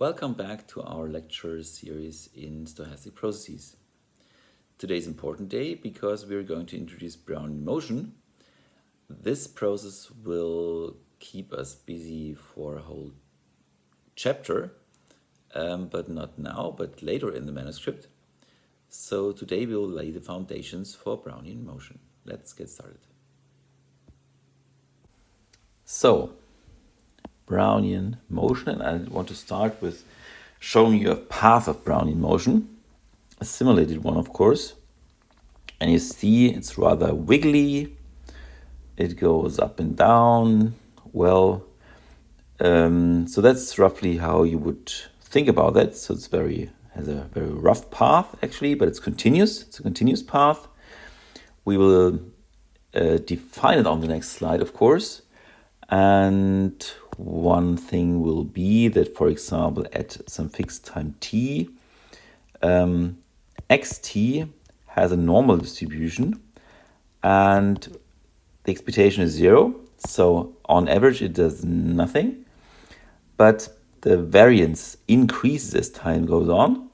Welcome back to our lecture series in stochastic processes. Today's an important day because we're going to introduce Brownian motion. This process will keep us busy for a whole chapter, but not now, but later in the manuscript. So today we'll lay the foundations for Brownian motion. Let's get started. So, Brownian motion, and I want to start with showing you a path of Brownian motion, a simulated one of course, and you see it's rather wiggly, it goes up and down, so that's roughly how you would think about that. So it's has a very rough path actually, but it's a continuous path. We will define it on the next slide of course. And one thing will be that, for example, at some fixed time t, xt has a normal distribution and the expectation is 0. So on average it does nothing, but the variance increases as time goes on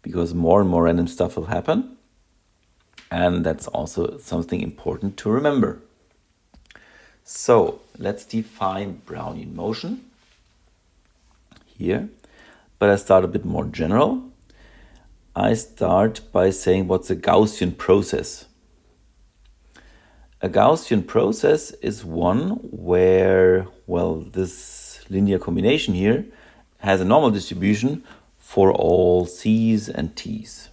because more and more random stuff will happen. And that's also something important to remember. So let's define Brownian motion here, but I start a bit more general. I start by saying what's a Gaussian process. A Gaussian process is one where, this linear combination here has a normal distribution for all C's and T's.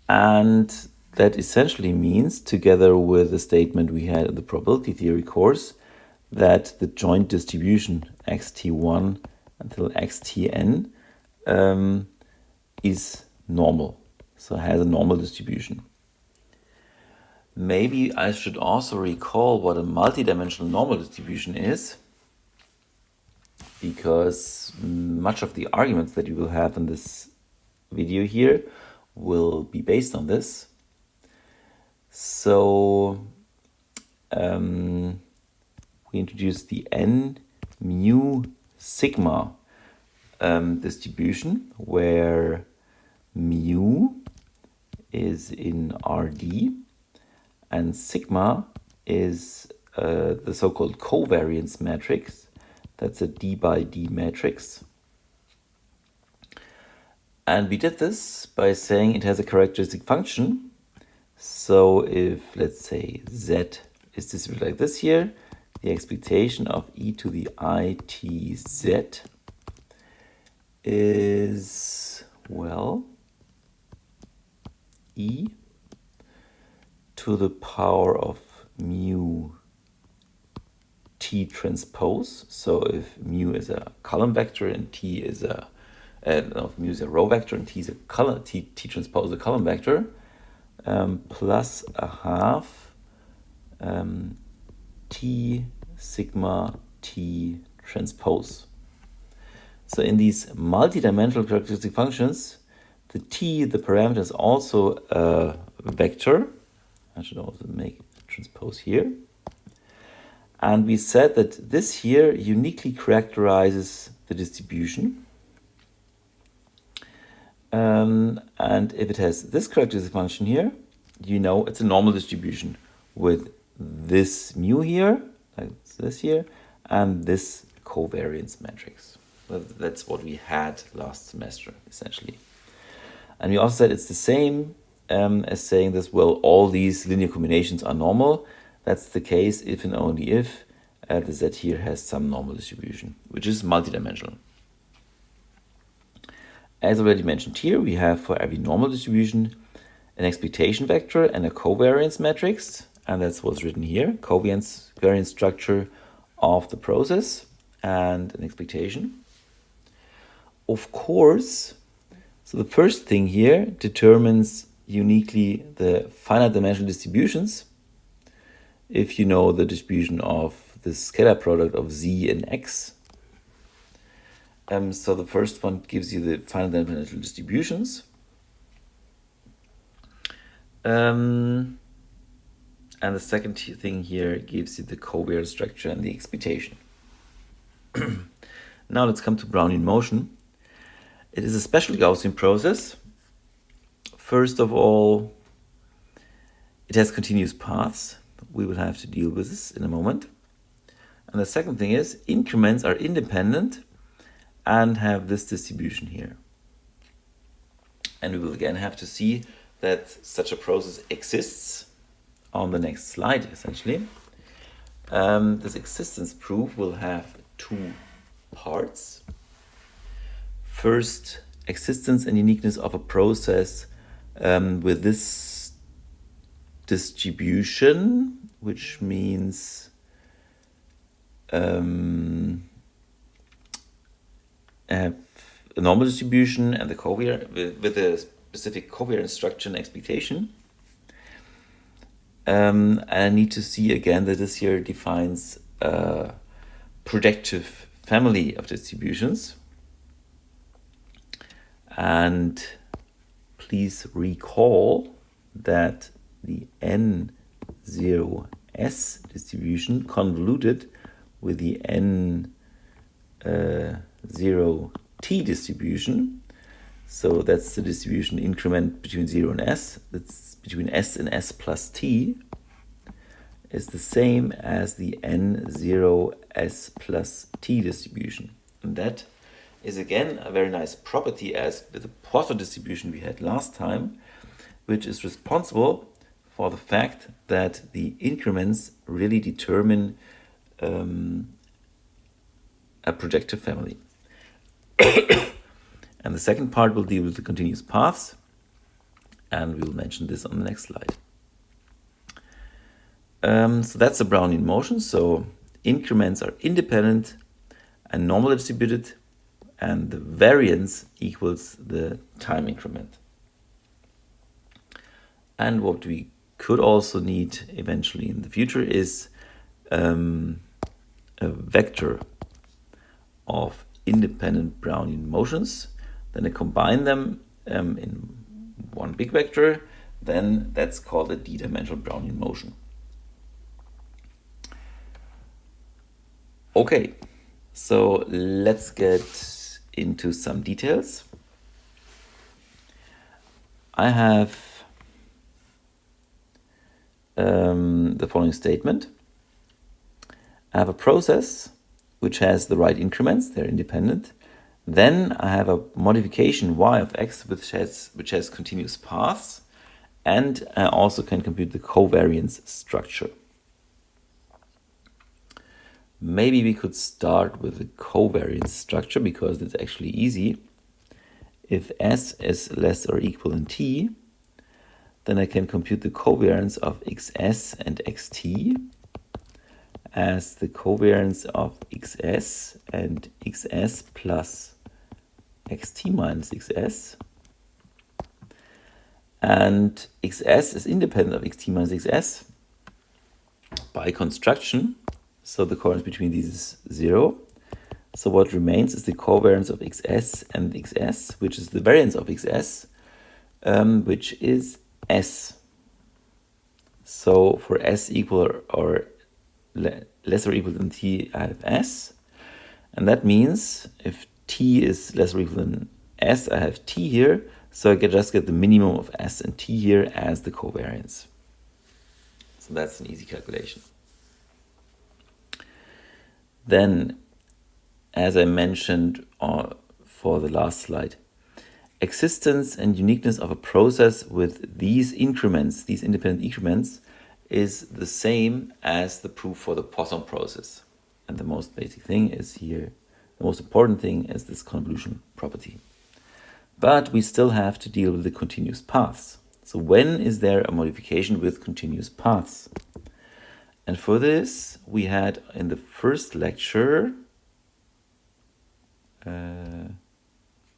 And that essentially means, together with the statement we had in the probability theory course, that the joint distribution xt1 until xtn is normal, so has a normal distribution. Maybe I should also recall what a multidimensional normal distribution is, because much of the arguments that you will have in this video here will be based on this. So we introduced the n mu sigma distribution, where mu is in Rd and sigma is the so-called covariance matrix. That's a d by d matrix. And we did this by saying it has a characteristic function. So if, let's say, z is distributed like this here, the expectation of e to the itz is, e to the power of mu t transpose. So if mu is a column vector and t is mu is a row vector and t is a column, t transpose a column vector, plus a half t sigma t transpose. So in these multidimensional characteristic functions, the t, the parameter, is also a vector. I should also make transpose here. And we said that this here uniquely characterizes the distribution. And if it has this characteristic function here, you know it's a normal distribution with this mu here, like this here, and this covariance matrix. That's what we had last semester, essentially. And we also said it's the same as saying this, all these linear combinations are normal. That's the case if and only if the z here has some normal distribution, which is multidimensional. As already mentioned here, we have for every normal distribution an expectation vector and a covariance matrix, and that's what's written here, covariance structure of the process and an expectation. Of course, so the first thing here determines uniquely the finite dimensional distributions. If you know the distribution of the scalar product of z and x, so the first one gives you the finite dimensional distributions. And the second thing here gives you the covariance structure and the expectation. Now let's come to Brownian motion. It is a special Gaussian process. First of all, it has continuous paths. We will have to deal with this in a moment. And the second thing is increments are independent and have this distribution here. And we will again have to see that such a process exists on the next slide, essentially. This existence proof will have two parts. First, existence and uniqueness of a process with this distribution, which means have a normal distribution and the covariance with a specific covariance structure and expectation. And I need to see again that this here defines a projective family of distributions. And please recall that the N0S distribution convoluted with the N0T distribution. So that's the distribution increment between 0 and S. That's between S and S plus T is the same as the N0S plus T distribution. And that is again a very nice property as with the Poisson distribution we had last time, which is responsible for the fact that the increments really determine a projective family. And the second part will deal with the continuous paths, and we'll mention this on the next slide. So that's a Brownian motion. So increments are independent and normally distributed, and the variance equals the time increment. And what we could also need eventually in the future is a vector of independent Brownian motions. Then I combine them in one big vector, then that's called a d-dimensional Brownian motion. Okay, so let's get into some details. I have the following statement. I have a process which has the right increments, they're independent. Then I have a modification y of x which has continuous paths, and I also can compute the covariance structure. Maybe we could start with the covariance structure because it's actually easy. If S is less or equal than t, then I can compute the covariance of xs and xt as the covariance of xs and xs plus xt minus xs. And xs is independent of xt minus xs by construction. So the covariance between these is 0. So what remains is the covariance of xs and xs, which is the variance of xs, which is s. So for s equal or less or equal than t, I have s. And that means if t is less or equal than s, I have t here. So I can just get the minimum of s and t here as the covariance. So that's an easy calculation. Then, as I mentioned for the last slide, existence and uniqueness of a process with these increments, these independent increments, is the same as the proof for the Poisson process. And the most basic thing is here, the most important thing is this convolution property. But we still have to deal with the continuous paths. So when is there a modification with continuous paths? And for this, we had in the first lecture,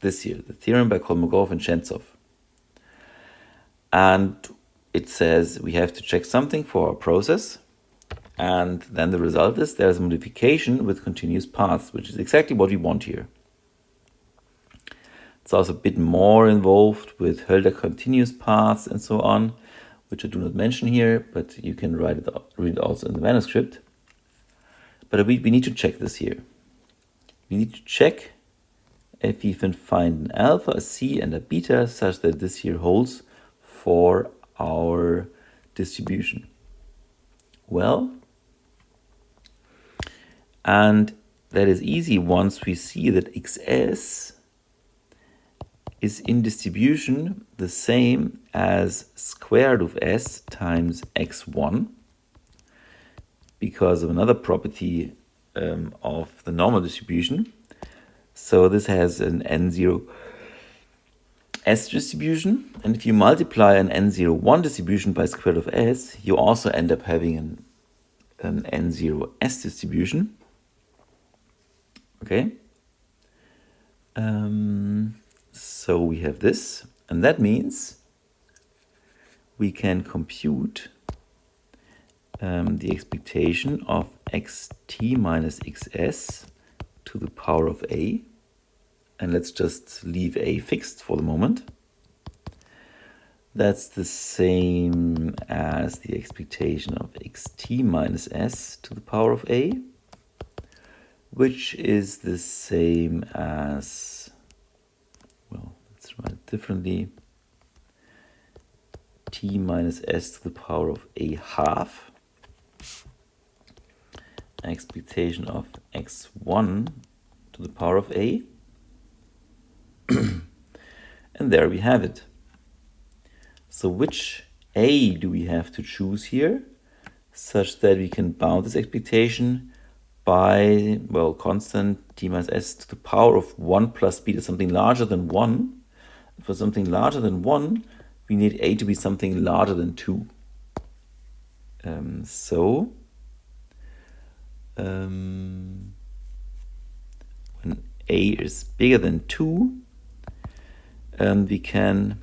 this year, the theorem by Kolmogorov and Shentsov. And it says we have to check something for our process. And then the result is there's a modification with continuous paths, which is exactly what we want here. It's also a bit more involved with Hölder continuous paths and so on, which I do not mention here, but you can read it also in the manuscript. But we need to check this here. we need to check if we can find an alpha, a C, and a beta such that this here holds for our distribution. Well, and that is easy once we see that xs is in distribution the same as square root of s times x1 because of another property of the normal distribution. So this has an n0 s distribution, and if you multiply an n01 distribution by square root of s, you also end up having an n0 s distribution. Okay. So we have this, and that means we can compute the expectation of xt minus xs to the power of a, and let's just leave a fixed for the moment. That's the same as the expectation of xt minus s to the power of a, which is the same as, well, let's write it differently, t minus s to the power of a half, expectation of x1 to the power of a, and there we have it. So which a do we have to choose here such that we can bound this expectation by, well, constant t minus s to the power of 1 plus beta, something larger than 1. For something larger than 1, we need a to be something larger than 2. When a is bigger than 2, we can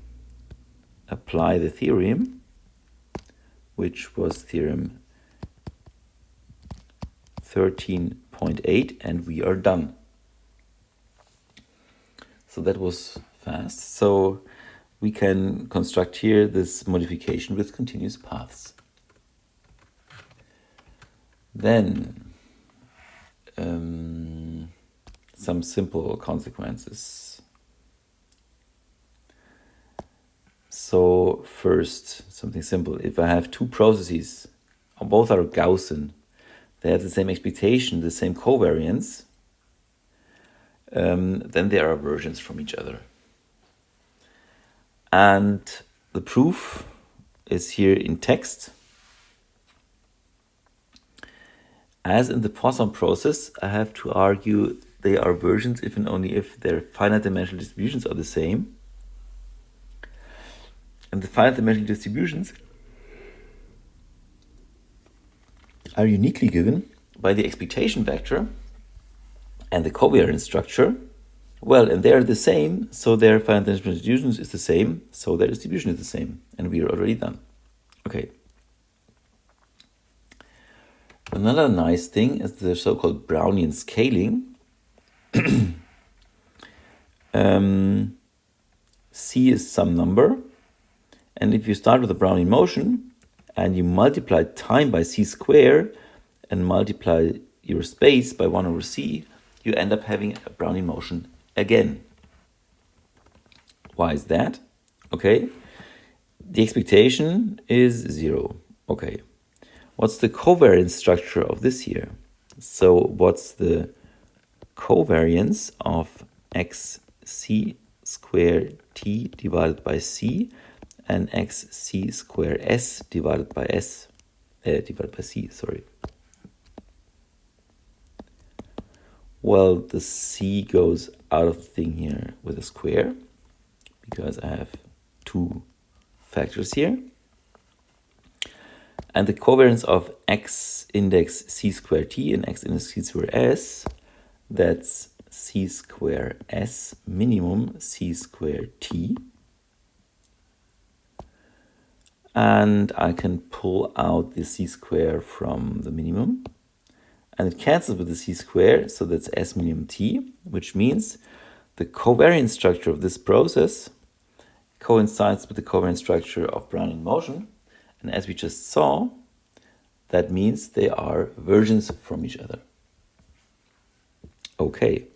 apply the theorem, which was theorem 13.8, and we are done. So that was fast. So we can construct here this modification with continuous paths. Then some simple consequences. So first, something simple. If I have two processes, both are Gaussian, they have the same expectation, the same covariance, then they are aversions from each other. And the proof is here in text. As in the Poisson process, I have to argue they are aversions if and only if their finite dimensional distributions are the same. And the finite dimensional distributions are uniquely given by the expectation vector and the covariance structure. Well, and they are the same, so their finite dimensional distributions is the same, so their distribution is the same, and we are already done. Okay. Another nice thing is the so-called Brownian scaling. C is some number, and if you start with a Brownian motion and you multiply time by c squared and multiply your space by 1 over c, you end up having a Brownian motion again. Why is that? Okay, the expectation is 0. Okay, what's the covariance structure of this here? So what's the covariance of xc squared t divided by c and xc squared s divided by c, sorry. Well, the c goes out of the thing here with a square because I have two factors here. And the covariance of x index c squared t and x index c squared s, that's c squared s minimum c squared t. And I can pull out the c squared from the minimum. And it cancels with the c squared, so that's s minimum t, which means the covariance structure of this process coincides with the covariance structure of Brownian motion. And as we just saw, that means they are versions from each other. Okay.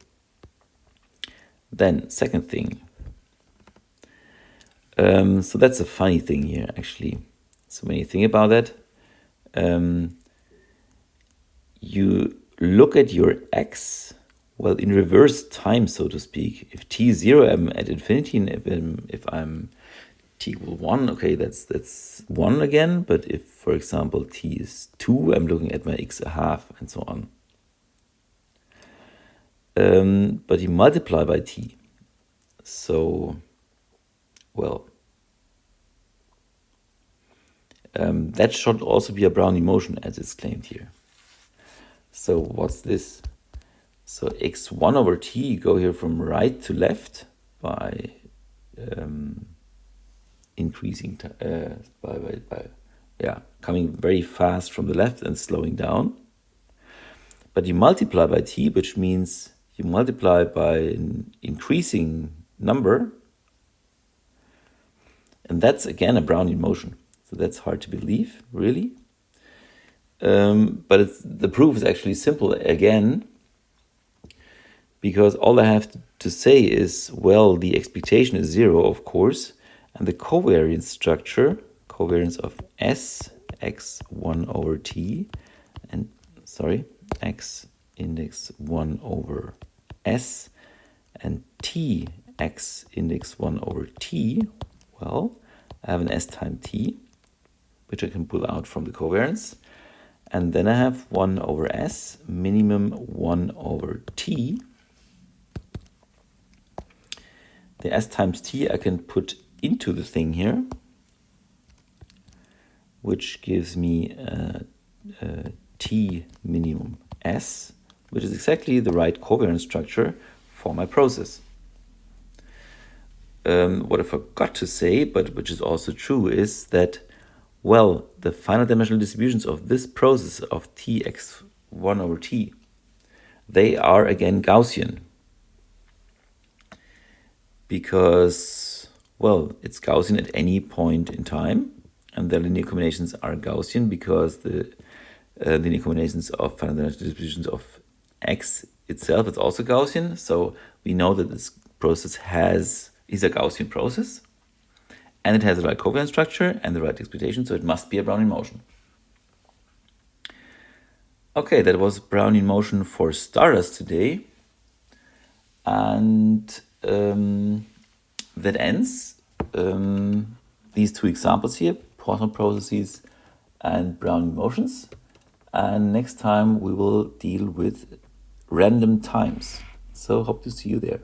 Then, second thing. So that's a funny thing here, actually. So when you think about that, you look at your x, well, in reverse time, so to speak. If t is 0, I'm at infinity, and if I'm t equal 1, okay, that's 1 again. But if, for example, t is 2, I'm looking at my x a half, and so on. But you multiply by t. So, well, that should also be a Brownian motion, as it's claimed here. So what's this? So x1 over t, go here from right to left by increasing, coming very fast from the left and slowing down. But you multiply by t, which means you multiply by an increasing number. And that's again a Brownian motion. So that's hard to believe, really. But the proof is actually simple again, because all I have to say is, well, the expectation is 0, of course, and the covariance structure, covariance of S, x1 over t, and, x index 1 over S, and t, x index 1 over t, well, I have an S time t, which I can pull out from the covariance. And then I have 1 over S, minimum 1 over t. The S times t I can put into the thing here, which gives me t minimum S, which is exactly the right covariance structure for my process. What I forgot to say, but which is also true, is that, well, the finite dimensional distributions of this process of tx1 over t, they are again Gaussian. Because, well, it's Gaussian at any point in time, and the linear combinations are Gaussian because the linear combinations of finite dimensional distributions of x itself is also Gaussian. So we know that this process is a Gaussian process, and it has the right covariance structure and the right expectation, so it must be a Brownian motion. Okay, that was Brownian motion for stardust today. And that ends these two examples here, Poisson processes and Brownian motions. And next time we will deal with random times. So hope to see you there.